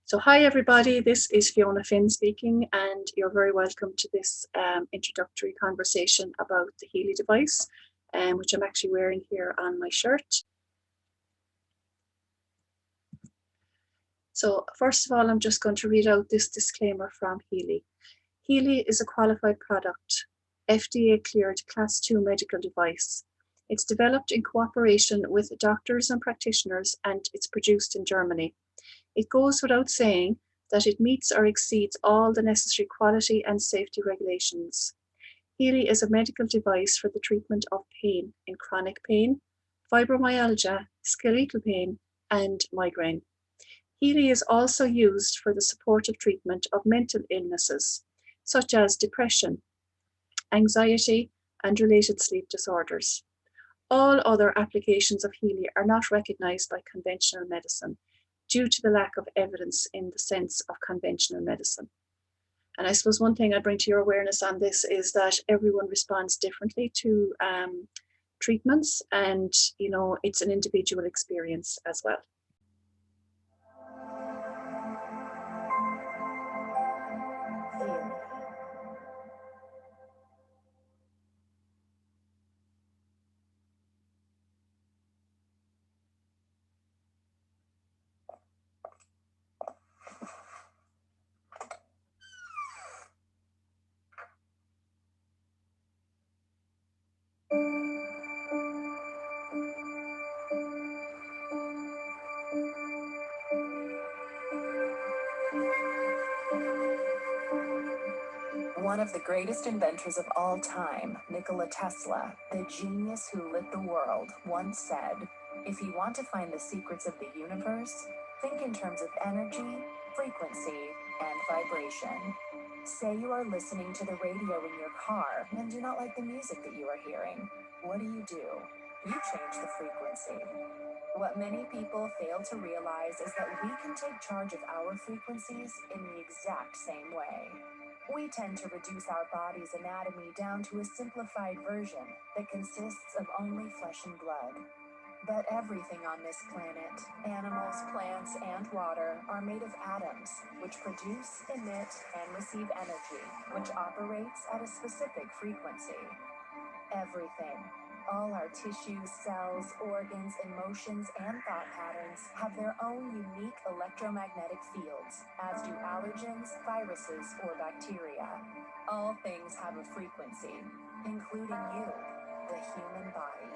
So hi everybody, this is Fiona Finn speaking, and you're very welcome to this introductory conversation about the Healy device, which I'm actually wearing here on my shirt. So first of all, I'm just going to read out this disclaimer from Healy. Healy is a qualified product, FDA cleared Class 2 medical device. It's developed in cooperation with doctors and practitioners, and it's produced in Germany. It goes without saying that it meets or exceeds all the necessary quality and safety regulations. Healy is a medical device for the treatment of pain in chronic pain, fibromyalgia, skeletal pain, and migraine. Healy is also used for the supportive treatment of mental illnesses, such as depression, anxiety, and related sleep disorders. All other applications of Healy are not recognized by conventional medicine due to the lack of evidence in the sense of conventional medicine. And I suppose one thing I bring to your awareness on this is that everyone responds differently to treatments, and it's an individual experience as well. One of the greatest inventors of all time, Nikola Tesla, the genius who lit the world, once said, "If you want to find the secrets of the universe, think in terms of energy, frequency, and vibration." Say you are listening to the radio in your car and do not like the music that you are hearing. What do? You change the frequency. What many people fail to realize is that we can take charge of our frequencies in the exact same way. We tend to reduce our body's anatomy down to a simplified version that consists of only flesh and blood. But everything on this planet, animals, plants, and water, are made of atoms, which produce, emit, and receive energy, which operates at a specific frequency. Everything, all our tissues, cells, organs, emotions, and thought patterns have their own unique electromagnetic fields, as do allergens, viruses, or bacteria. All things have a frequency, including you, the human body.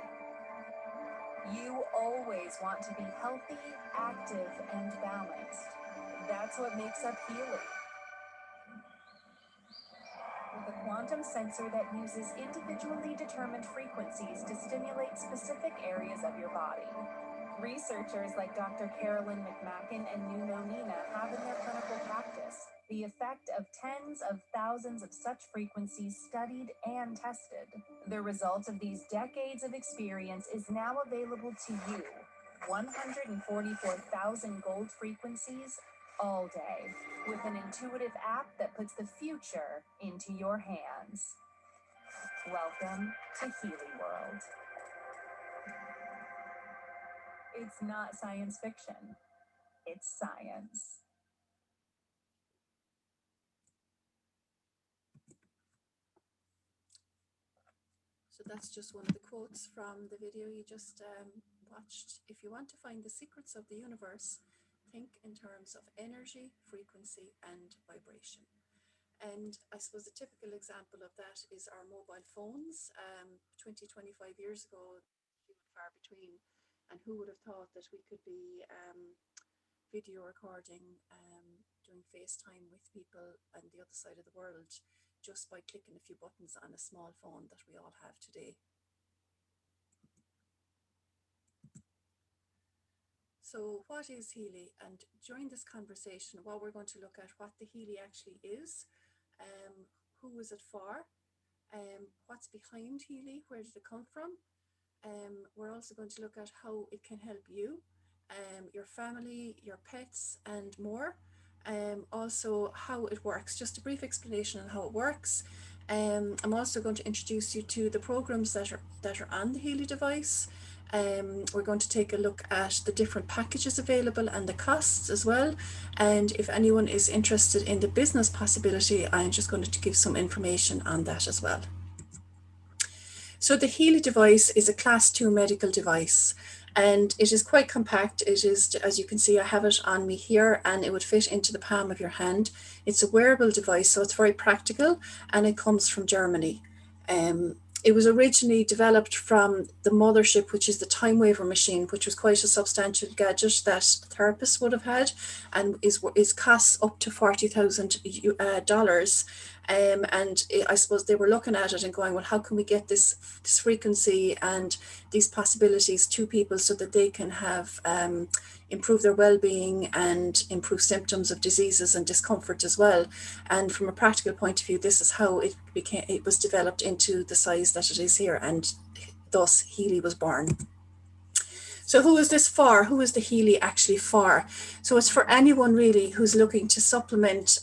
You always want to be healthy, active, and balanced. That's what makes up Healy. With a quantum sensor that uses individually determined frequencies to stimulate specific areas of your body. Researchers like Dr. Carolyn McMacken and Nuno Nina have in their clinical practice the effect of tens of thousands of such frequencies studied and tested. The result of these decades of experience is now available to you, 144,000 gold frequencies all day, with an intuitive app that puts the future into your hands. Welcome to Healy World. It's not science fiction, it's science. So that's just one of the quotes from the video you just watched. If you want to find the secrets of the universe, think in terms of energy, frequency, and vibration. And I suppose a typical example of that is our mobile phones. 25 years ago, few and far between. And who would have thought that we could be video recording, doing FaceTime with people on the other side of the world just by clicking a few buttons on a small phone that we all have today. So what is Healy? And during this conversation, what we're going to look at what the Healy actually is, who is it for, what's behind Healy, where did it come from? We're also going to look at how it can help you, your family, your pets, and more. Also how it works, just a brief explanation on how it works. I'm also going to introduce you to the programs that are on the Healy device, We're going to take a look at the different packages available and the costs as well. And if anyone is interested in the business possibility, I'm just going to give some information on that as well. So the Healy device is a class 2 medical device, and it is quite compact. It is, as you can see, I have it on me here, and it would fit into the palm of your hand. It's a wearable device, so it's very practical, and it comes from Germany. It was originally developed from the mothership, which is the time waver machine, which was quite a substantial gadget that therapists would have had, and is costs up to $40,000. And I suppose they were looking at it and going, well, how can we get this frequency and these possibilities to people so that they can have improve their well-being and improve symptoms of diseases and discomfort as well. And from a practical point of view, this is how it was developed into the size that it is here, and thus Healy was born. So who is this for? Who is the Healy actually for? So it's for anyone really who's looking to supplement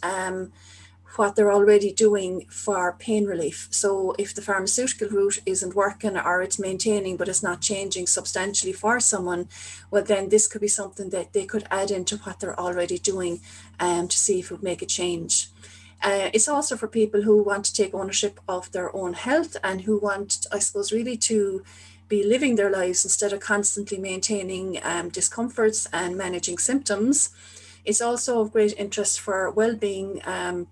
what they're already doing for pain relief. So if the pharmaceutical route isn't working, or it's maintaining but it's not changing substantially for someone, well then this could be something that they could add into what they're already doing to see if it would make a change. It's also for people who want to take ownership of their own health and who want, I suppose, really to be living their lives instead of constantly maintaining discomforts and managing symptoms. It's also of great interest for well-being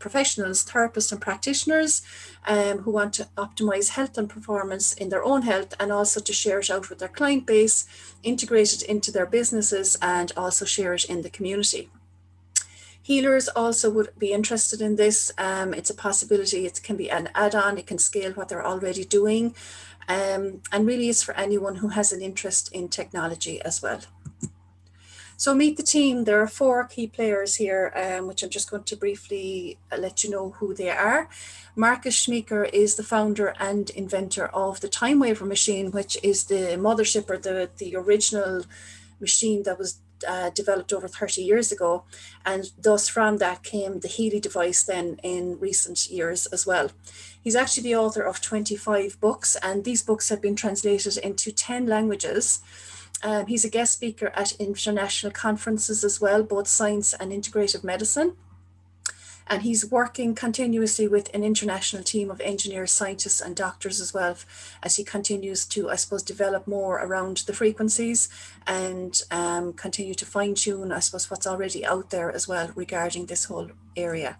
professionals, therapists and practitioners who want to optimize health and performance in their own health, and also to share it out with their client base, integrate it into their businesses, and also share it in the community. Healers also would be interested in this. It's a possibility. It can be an add-on. It can scale what they're already doing. And really it's for anyone who has an interest in technology as well. So meet the team. There are 4 key players here, which I'm just going to briefly let you know who they are. Marcus Schmeeker is the founder and inventor of the time waver machine, which is the mothership or the original machine that was developed over 30 years ago. And thus from that came the Healy device then in recent years as well. He's actually the author of 25 books, and these books have been translated into 10 languages. He's a guest speaker at international conferences as well, both science and integrative medicine. And he's working continuously with an international team of engineers, scientists, and doctors as well, as he continues to, I suppose, develop more around the frequencies and continue to fine tune, I suppose, what's already out there as well regarding this whole area.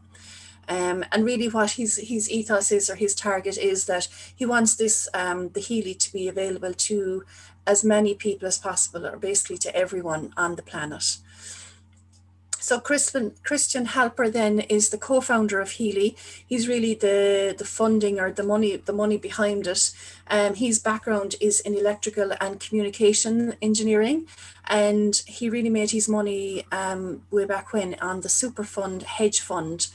And really what his ethos is, or his target is, that he wants this, the Healy, to be available to as many people as possible, or basically to everyone on the planet. So Christian Halper then is the co-founder of Healy. He's really the funding or the money behind it. His background is in electrical and communication engineering, and he really made his money way back when on the super fund hedge fund,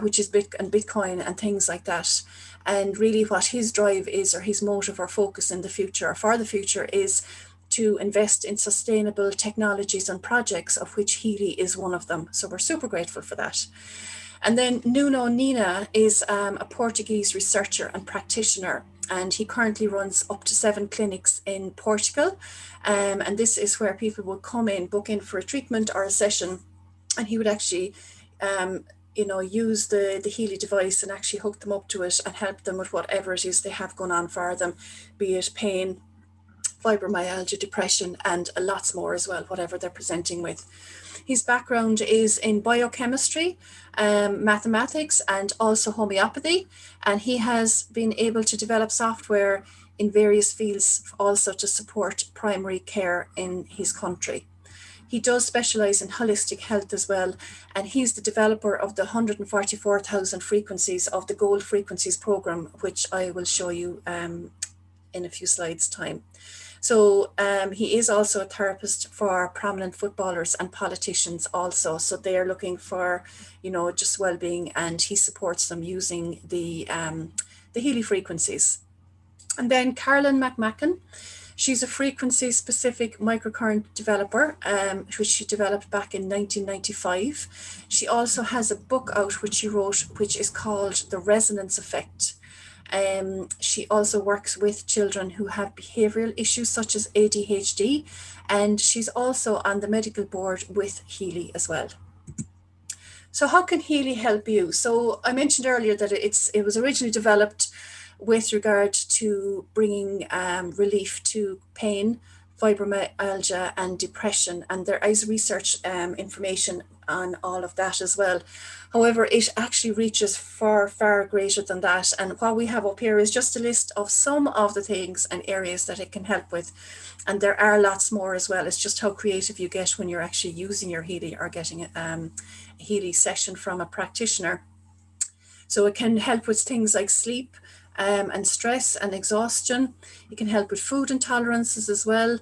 which is Bitcoin and things like that. And really what his drive is, or his motive or focus in the future, or for the future, is to invest in sustainable technologies and projects, of which Healy is one of them. So we're super grateful for that. And then Nuno Nina is a Portuguese researcher and practitioner, and he currently runs up to 7 clinics in Portugal. And this is where people would come in, book in for a treatment or a session, and he would actually use the Healy device and actually hook them up to it and help them with whatever it is they have going on for them, be it pain, fibromyalgia, depression, and lots more as well, whatever they're presenting with. His background is in biochemistry, mathematics, and also homeopathy. And he has been able to develop software in various fields also to support primary care in his country. He does specialize in holistic health as well, and he's the developer of the 144,000 frequencies of the Gold Frequencies program, which I will show you in a few slides' time. So he is also a therapist for prominent footballers and politicians also. So they are looking for, just well-being, and he supports them using the Healy frequencies. And then Carolyn McMacken. She's a frequency-specific microcurrent developer, which she developed back in 1995. She also has a book out which she wrote, which is called The Resonance Effect. She also works with children who have behavioral issues such as ADHD, and she's also on the medical board with Healy as well. So how can Healy help you? So I mentioned earlier that it was originally developed with regard to bringing relief to pain, fibromyalgia and depression, and there is research information on all of that as well. However, it actually reaches far, far greater than that, and what we have up here is just a list of some of the things and areas that it can help with, and there are lots more as well. It's just how creative you get when you're actually using your Healy or getting a Healy session from a practitioner. So it can help with things like sleep and stress and exhaustion. It can help with food intolerances as well,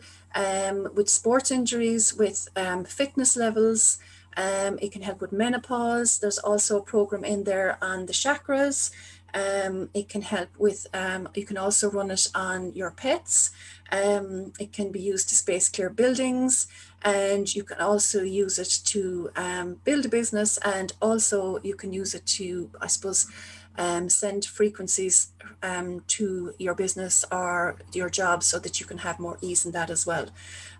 with sports injuries, with fitness levels. It can help with menopause. There's also a program in there on the chakras. It can help with, you can also run it on your pets. It can be used to space clear buildings, and you can also use it to build a business, and also you can use it to, I suppose, send frequencies to your business or your job so that you can have more ease in that as well.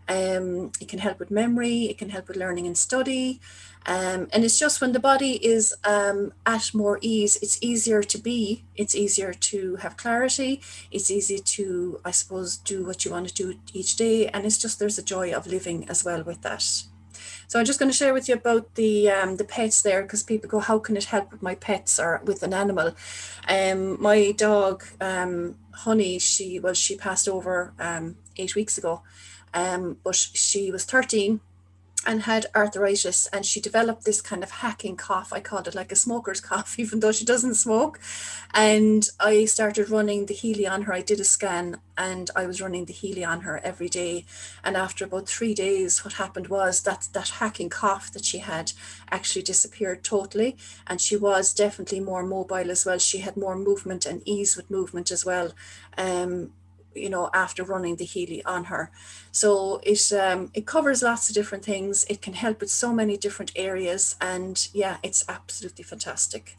It can help with memory, it can help with learning and study. And it's just when the body is at more ease, it's easier to be, it's easier to have clarity, it's easy to, I suppose, do what you want to do each day. And it's just, there's a joy of living as well with that. So I'm just going to share with you about the pets there, because people go, how can it help with my pets or with an animal? My dog, Honey, she passed over 8 weeks ago, but she was 13 and had arthritis, and she developed this kind of hacking cough. I called it like a smoker's cough, even though she doesn't smoke. And I started running the Healy on her. I did a scan and I was running the Healy on her every day. And after about 3 days, what happened was that hacking cough that she had actually disappeared totally. And she was definitely more mobile as well. She had more movement and ease with movement as well. You know, after running the Healy on her. So it covers lots of different things. It can help with so many different areas, and yeah, it's absolutely fantastic.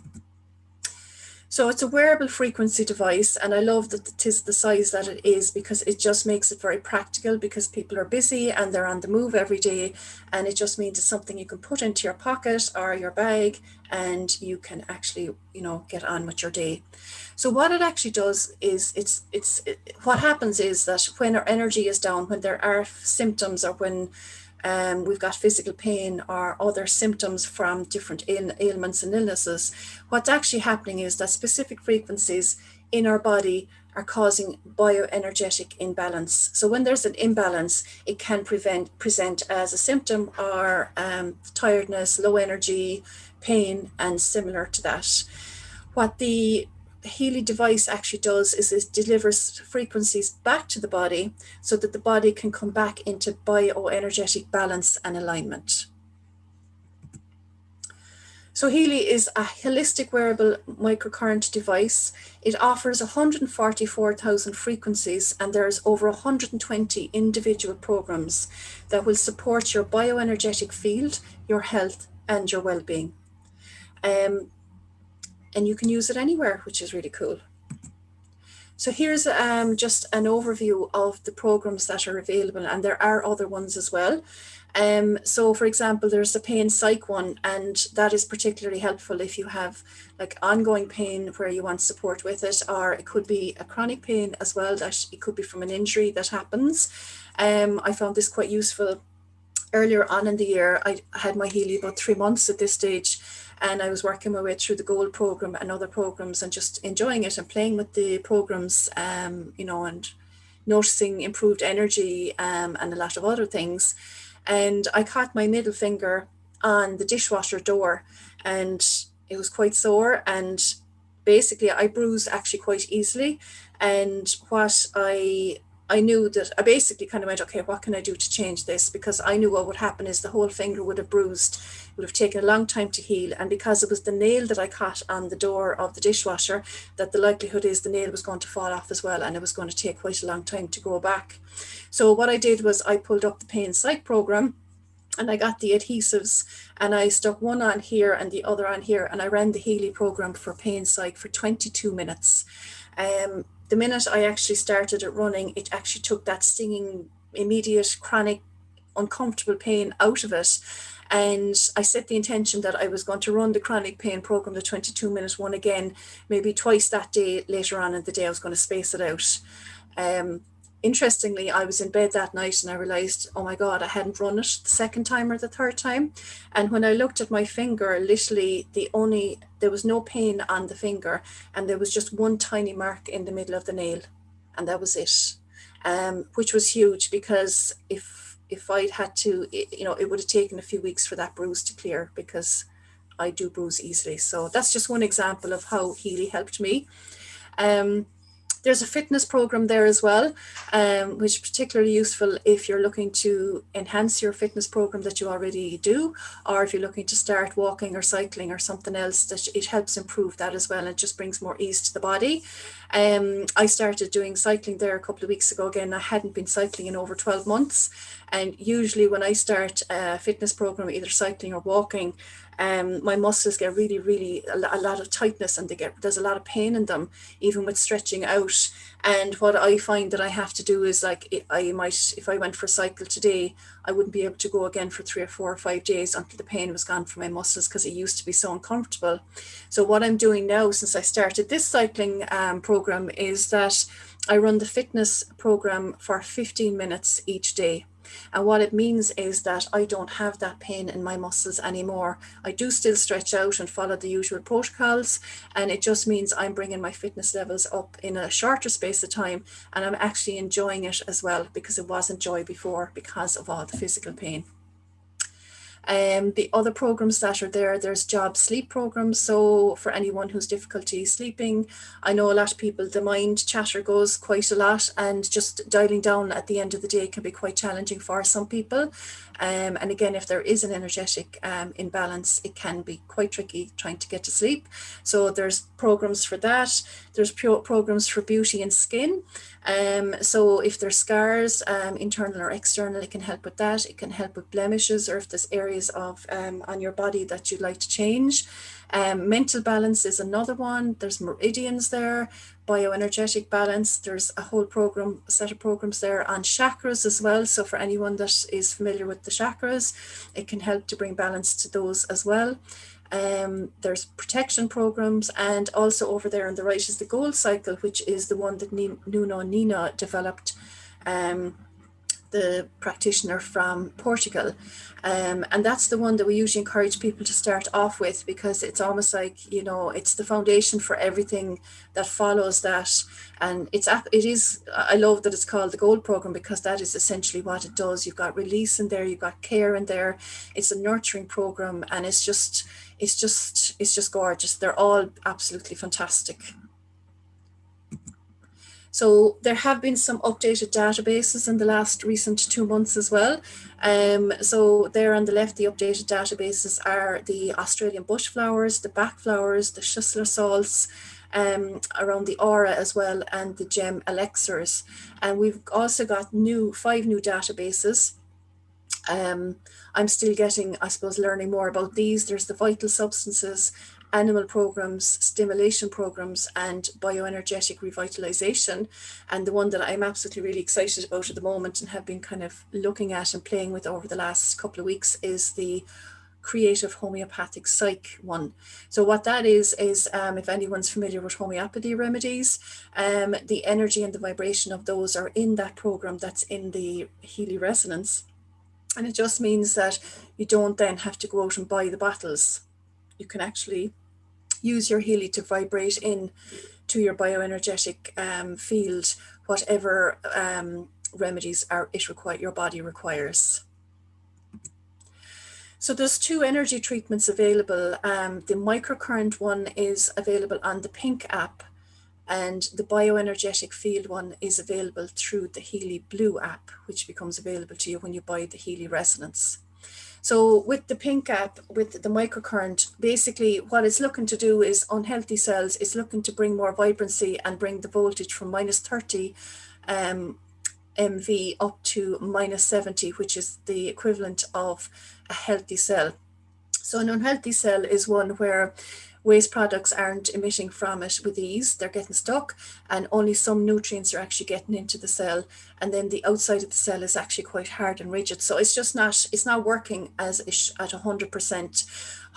So it's a wearable frequency device, and I love that it is the size that it is, because it just makes it very practical, because people are busy and they're on the move every day, and it just means it's something you can put into your pocket or your bag, and you can actually, you know, get on with your day. So what it actually does is what happens is that when our energy is down, when there are symptoms, or when we've got physical pain or other symptoms from different ailments and illnesses, what's actually happening is that specific frequencies in our body are causing bioenergetic imbalance. So when there's an imbalance, it can present as a symptom or tiredness, low energy, pain, and similar to that. What the Healy device actually does is it delivers frequencies back to the body so that the body can come back into bioenergetic balance and alignment. So Healy is a holistic wearable microcurrent device. It offers 144,000 frequencies, and there's over 120 individual programs that will support your bioenergetic field, your health, and your well-being. And you can use it anywhere, which is really cool. So here's just an overview of the programs that are available, and there are other ones as well. So for example, there's the pain psych one, and that is particularly helpful if you have like ongoing pain where you want support with it, or it could be a chronic pain as well, that it could be from an injury that happens. I found this quite useful. Earlier on in the year, I had my Healy about 3 months at this stage, and I was working my way through the Gold program and other programs, and just enjoying it and playing with the programs, you know, and noticing improved energy and a lot of other things. And I caught my middle finger on the dishwasher door, and it was quite sore, and basically I bruised actually quite easily. And what I knew that I basically kind of went, okay, what can I do to change this? Because I knew what would happen is the whole finger would have bruised, would have taken a long time to heal. And because it was the nail that I caught on the door of the dishwasher, that the likelihood is the nail was going to fall off as well, and it was going to take quite a long time to grow back. So what I did was I pulled up the pain psych program, and I got the adhesives, and I stuck one on here and the other on here, and I ran the Healy program for pain psych for 22 minutes. The minute I actually started it running, it actually took that stinging, immediate, chronic, uncomfortable pain out of it. And I set the intention that I was going to run the chronic pain program, the 22-minute one again, maybe twice that day. Later on in the day, I was going to space it out. Interestingly, I was in bed that night and I realized, oh my God, I hadn't run it the second time or the third time. And when I looked at my finger, literally there was no pain on the finger, and there was just one tiny mark in the middle of the nail, and that was it. Which was huge, because if I'd had to, it would have taken a few weeks for that bruise to clear, because I do bruise easily. So that's just one example of how Healy helped me. There's a fitness program there as well, which is particularly useful if you're looking to enhance your fitness program that you already do, or if you're looking to start walking or cycling or something else, that it helps improve that as well. And it just brings more ease to the body. I started doing cycling there a couple of weeks ago. Again, I hadn't been cycling in over 12 months. And usually when I start a fitness program, either cycling or walking, my muscles get really a lot of tightness, and there's a lot of pain in them, even with stretching out. And what I find that I have to do is, like, if I went for a cycle today, I wouldn't be able to go again for 3 or 4 or 5 days until the pain was gone from my muscles, because it used to be so uncomfortable. So what I'm doing now, since I started this cycling program, is that I run the fitness program for 15 minutes each day. And what it means is that I don't have that pain in my muscles anymore. I do still stretch out and follow the usual protocols, and it just means I'm bringing my fitness levels up in a shorter space of time, and I'm actually enjoying it as well, because it wasn't joy before because of all the physical pain. The other programs that are there's job sleep programs. So for anyone who's difficulty sleeping, I know a lot of people, the mind chatter goes quite a lot, and just dialing down at the end of the day can be quite challenging for some people. And again, if there is an energetic imbalance, it can be quite tricky trying to get to sleep. So there's programs for that. There's programs for beauty and skin. So if there's scars, internal or external, it can help with that. It can help with blemishes, or if there's areas of on your body that you'd like to change. Mental balance is another one. There's meridians there, bioenergetic balance. There's a whole set of programs there on chakras as well. So for anyone that is familiar with the chakras, it can help to bring balance to those as well. There's protection programs, and also over there on the right is the gold cycle, which is the one that Nuno Nina developed, the practitioner from Portugal. And that's the one that we usually encourage people to start off with, because it's almost like, it's the foundation for everything that follows that. And I love that it's called the Gold Program, because that is essentially what it does. You've got release in there, you've got care in there. It's a nurturing program, and it's just gorgeous. They're all absolutely fantastic. So there have been some updated databases in the last recent 2 months as well. So there on the left, the updated databases are the Australian bush flowers, the back flowers, the Schussler salts, around the aura as well, and the gem elixirs. And we've also got 5 new databases. I'm still getting, I suppose, learning more about these. There's the vital substances, animal programs, stimulation programs, and bioenergetic revitalization. And the one that I'm absolutely really excited about at the moment, and have been kind of looking at and playing with over the last couple of weeks, is the creative homeopathic psych one. So what that is if anyone's familiar with homeopathy remedies, the energy and the vibration of those are in that program that's in the Healy resonance. And it just means that you don't then have to go out and buy the bottles. You can actually use your Healy to vibrate in to your bioenergetic field, whatever remedies your body requires. So there's 2 energy treatments available. The microcurrent one is available on the Pink app, and the bioenergetic field one is available through the Healy Blue app, which becomes available to you when you buy the Healy Resonance. So with the Pink app, with the microcurrent, basically what it's looking to do is unhealthy cells. It's looking to bring more vibrancy and bring the voltage from -30 MV up to -70, which is the equivalent of a healthy cell. So an unhealthy cell is one where Waste products aren't emitting from it with ease, they're getting stuck, and only some nutrients are actually getting into the cell. And then the outside of the cell is actually quite hard and rigid. So it's not working as at 100%.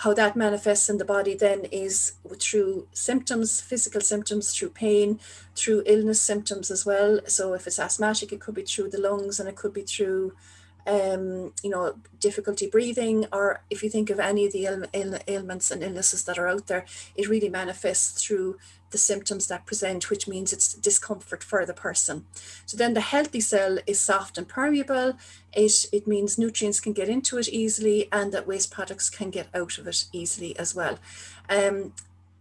How that manifests in the body then is through symptoms, physical symptoms, through pain, through illness symptoms as well. So if it's asthmatic, it could be through the lungs, and it could be through difficulty breathing, or if you think of any of the ailments and illnesses that are out there, it really manifests through the symptoms that present, which means it's discomfort for the person. So then the healthy cell is soft and permeable. It means nutrients can get into it easily, and that waste products can get out of it easily as well.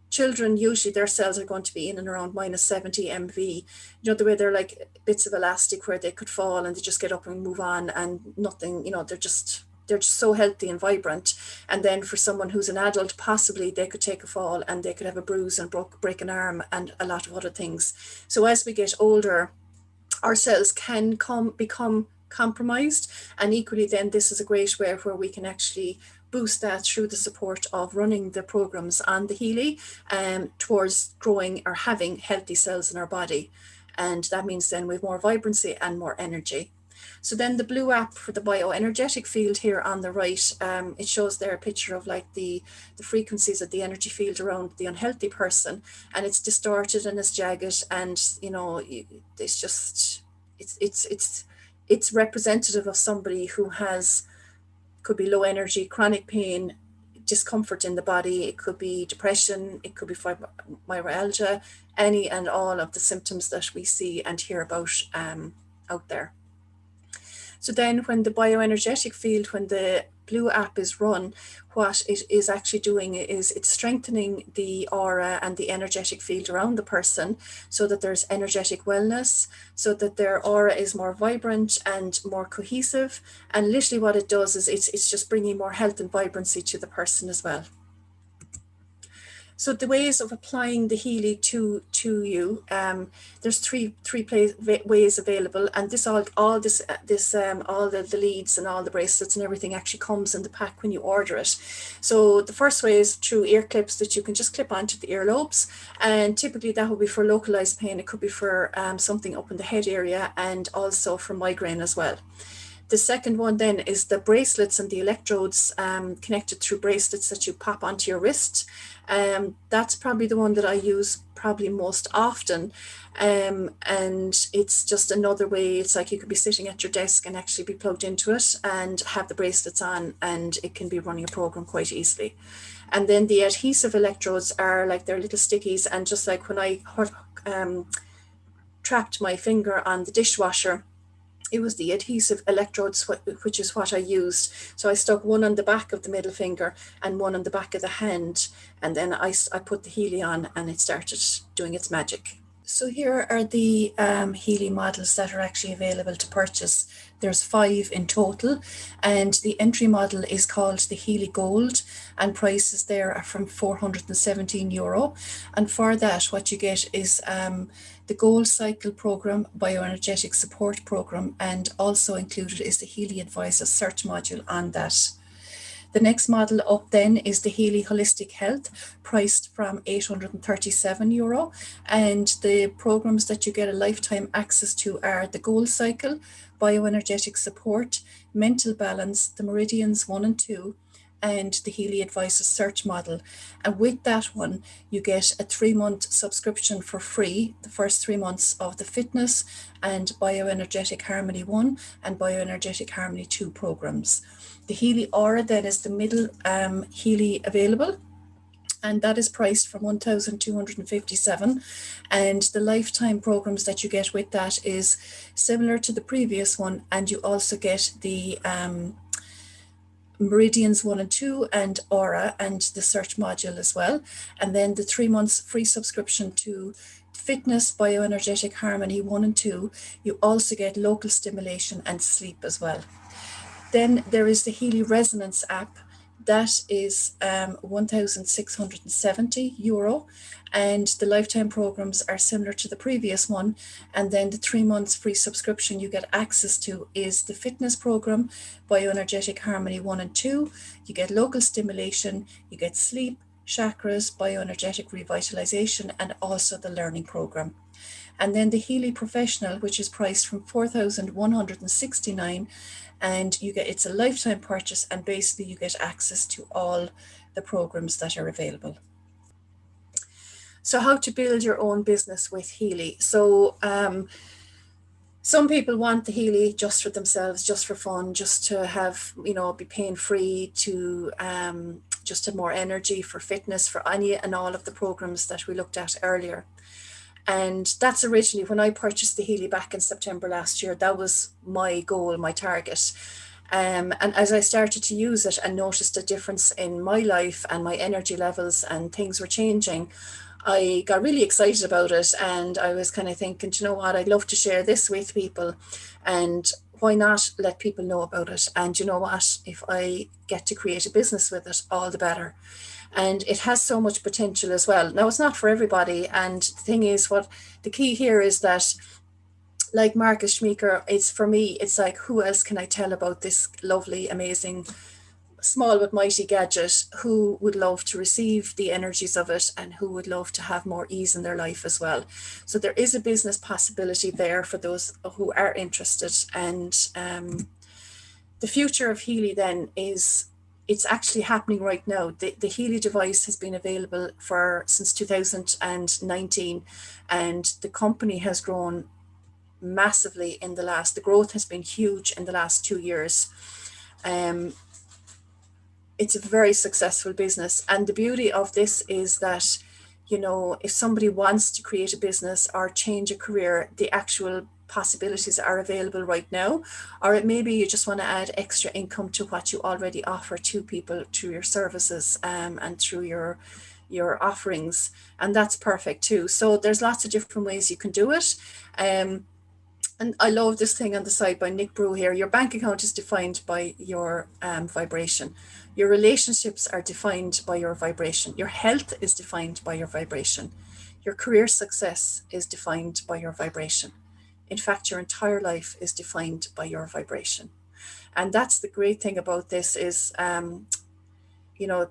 Children, usually their cells are going to be in and around -70 MV. The way they're like bits of elastic where they could fall and they just get up and move on and nothing, they're just so healthy and vibrant. And then for someone who's an adult, possibly they could take a fall and they could have a bruise and break an arm and a lot of other things. So as we get older, our cells can become compromised, and equally then this is a great way where we can actually boost that through the support of running the programs on the Healy towards growing or having healthy cells in our body. And that means then we have more vibrancy and more energy. So then the blue app for the bioenergetic field here on the right, it shows there a picture of like the frequencies of the energy field around the unhealthy person, and it's distorted and it's jagged, and it's just it's representative of somebody who could be low energy, chronic pain, discomfort in the body. It could be depression, it could be fibromyalgia, any and all of the symptoms that we see and hear about out there. So then when the bioenergetic field, when the blue app is run, what it is actually doing is it's strengthening the aura and the energetic field around the person, so that there's energetic wellness, so that their aura is more vibrant and more cohesive. And literally what it does is it's just bringing more health and vibrancy to the person as well. So the ways of applying the Healy to you, there's three ways available, and all the leads and all the bracelets and everything actually comes in the pack when you order it. So the first way is through ear clips that you can just clip onto the earlobes, and typically that will be for localized pain. It could be for something up in the head area, and also for migraine as well. The second one then is the bracelets and the electrodes connected through bracelets that you pop onto your wrist. That's probably the one that I use probably most often. And it's just another way. It's like you could be sitting at your desk and actually be plugged into it and have the bracelets on, and it can be running a program quite easily. And then the adhesive electrodes are like they're little stickies, and just like when I trapped my finger on the dishwasher, it was the adhesive electrodes, which is what I used. So I stuck one on the back of the middle finger and one on the back of the hand, and then I put the Healy on, and it started doing its magic. So here are the Healy models that are actually available to purchase. There's 5 in total, and the entry model is called the Healy Gold, and prices there are from €417. And for that, what you get is the Gold Cycle Program, Bioenergetic Support Program, and also included is the Healy Advisor Search module on that. The next model up then is the Healy Holistic Health, priced from €837. And the programs that you get a lifetime access to are the Gold Cycle, Bioenergetic Support, Mental Balance, the Meridians 1 and 2, and the Healy Advisor Search model. And with that one, you get a 3-month subscription for free, the first 3 months of the Fitness and Bioenergetic Harmony 1 and Bioenergetic Harmony 2 programs. The Healy Aura then is the middle Healy available, and that is priced from $1,257. And the lifetime programs that you get with that is similar to the previous one, and you also get the Meridians 1 and 2 and Aura and the search module as well. And then the 3 months free subscription to Fitness, Bioenergetic Harmony 1 and 2. You also get local stimulation and sleep as well. Then there is the Healy Resonance app. That is €1,670, and the lifetime programs are similar to the previous one. And then the 3 months free subscription you get access to is the Fitness program, Bioenergetic Harmony 1 and 2. You get local stimulation, you get sleep, chakras, bioenergetic revitalization, and also the learning program. And then the Healy Professional, which is priced from $4,169, and it's a lifetime purchase, and basically you get access to all the programs that are available. So how to build your own business with Healy. So some people want the Healy just for themselves, just for fun, just to have, be pain free, to just have more energy for fitness, for any and all of the programs that we looked at earlier. And that's originally when I purchased the Healy back in September last year. That was my goal, my target. And as I started to use it and noticed a difference in my life and my energy levels and things were changing, I got really excited about it. And I was kind of thinking, you know what, I'd love to share this with people. And why not let people know about it? And you know what, if I get to create a business with it, all the better. And it has so much potential as well. Now, it's not for everybody. And the thing is, what the key here is that, like Marcus Schmeeker, it's for me, it's like, who else can I tell about this lovely, amazing, small but mighty gadget? Who would love to receive the energies of it, and who would love to have more ease in their life as well? So there is a business possibility there for those who are interested. And the future of Healy then is, it's actually happening right now. The Healy device has been available since 2019, and the company has grown massively the growth has been huge in the last 2 years. It's a very successful business. And the beauty of this is that, if somebody wants to create a business or change a career, the actual possibilities are available right now. Or maybe you just want to add extra income to what you already offer to people through your services and through your offerings. And that's perfect too. So there's lots of different ways you can do it. And I love this thing on the side by Nick Brew here. Your bank account is defined by your vibration. Your relationships are defined by your vibration. Your health is defined by your vibration. Your career success is defined by your vibration. In fact, your entire life is defined by your vibration. And that's the great thing about this is,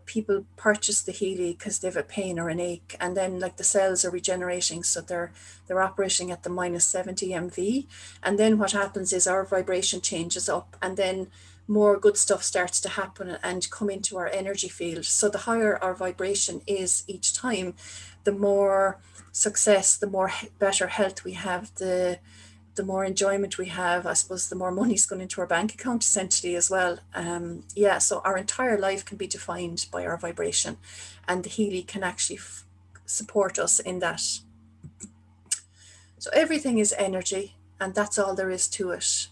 people purchase the Healy because they have a pain or an ache, and then like the cells are regenerating, so they're operating at the minus 70 MV, and then what happens is our vibration changes up, and then more good stuff starts to happen and come into our energy field. So the higher our vibration is each time, the more success, the more better health we have, the more enjoyment we have, I suppose, the more money's going into our bank account essentially as well. So our entire life can be defined by our vibration, and the Healy can actually support us in that. So everything is energy, and that's all there is to it.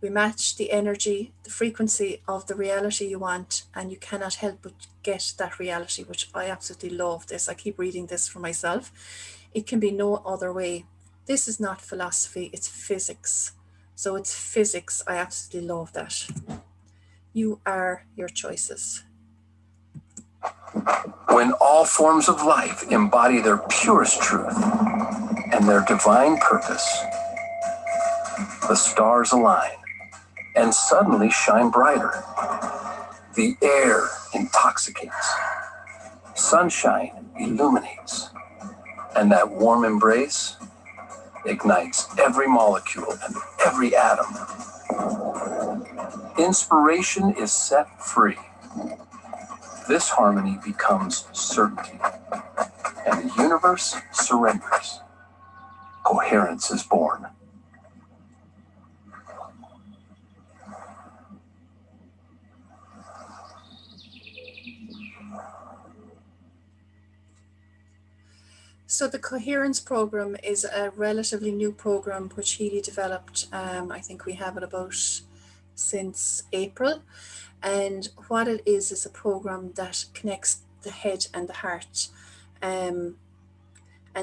We match the energy, the frequency of the reality you want, and you cannot help but get that reality, which I absolutely love this. I keep reading this for myself. It can be no other way. This is not philosophy, it's physics. So it's physics. I absolutely love that. You are your choices. When all forms of life embody their purest truth and their divine purpose, the stars align and suddenly shine brighter. The air intoxicates, sunshine illuminates, and that warm embrace ignites every molecule and every atom. Inspiration is set free. This harmony becomes certainty, and the universe surrenders. Coherence is born. So the Coherence program is a relatively new program which Healy developed. I think we have it about since April. And what it is a program that connects the head and the heart. And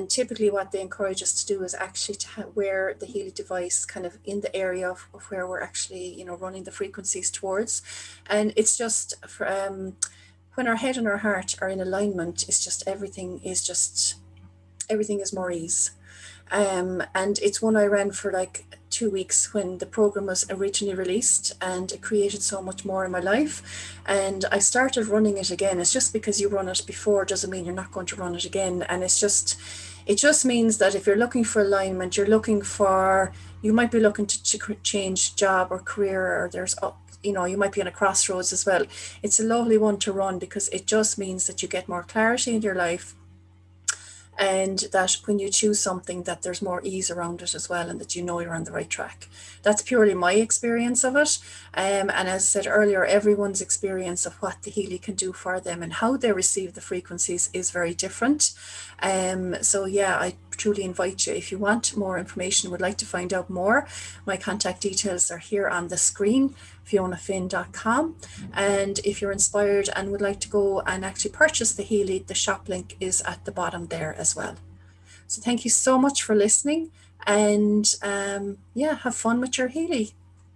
typically what they encourage us to do is actually to wear the Healy device kind of in the area of where we're actually, running the frequencies towards. And it's just when our head and our heart are in alignment, it's just everything is more ease. And it's one I ran for like 2 weeks when the program was originally released, and it created so much more in my life. And I started running it again. It's just because you run it before doesn't mean you're not going to run it again. And it just means that if you're looking for alignment, you might be looking to change job or career, or you might be on a crossroads as well. It's a lovely one to run because it just means that you get more clarity in your life, and that when you choose something, that there's more ease around it as well, and that you know you're on the right track. That's purely my experience of it. And as I said earlier, everyone's experience of what the Healy can do for them and how they receive the frequencies is very different. So yeah, I truly invite you, if you want more information, would like to find out more, my contact details are here on the screen, FionaFinn.com. And if you're inspired and would like to go and actually purchase the Healy, the shop link is at the bottom there as well. So thank you so much for listening, and have fun with your Healy.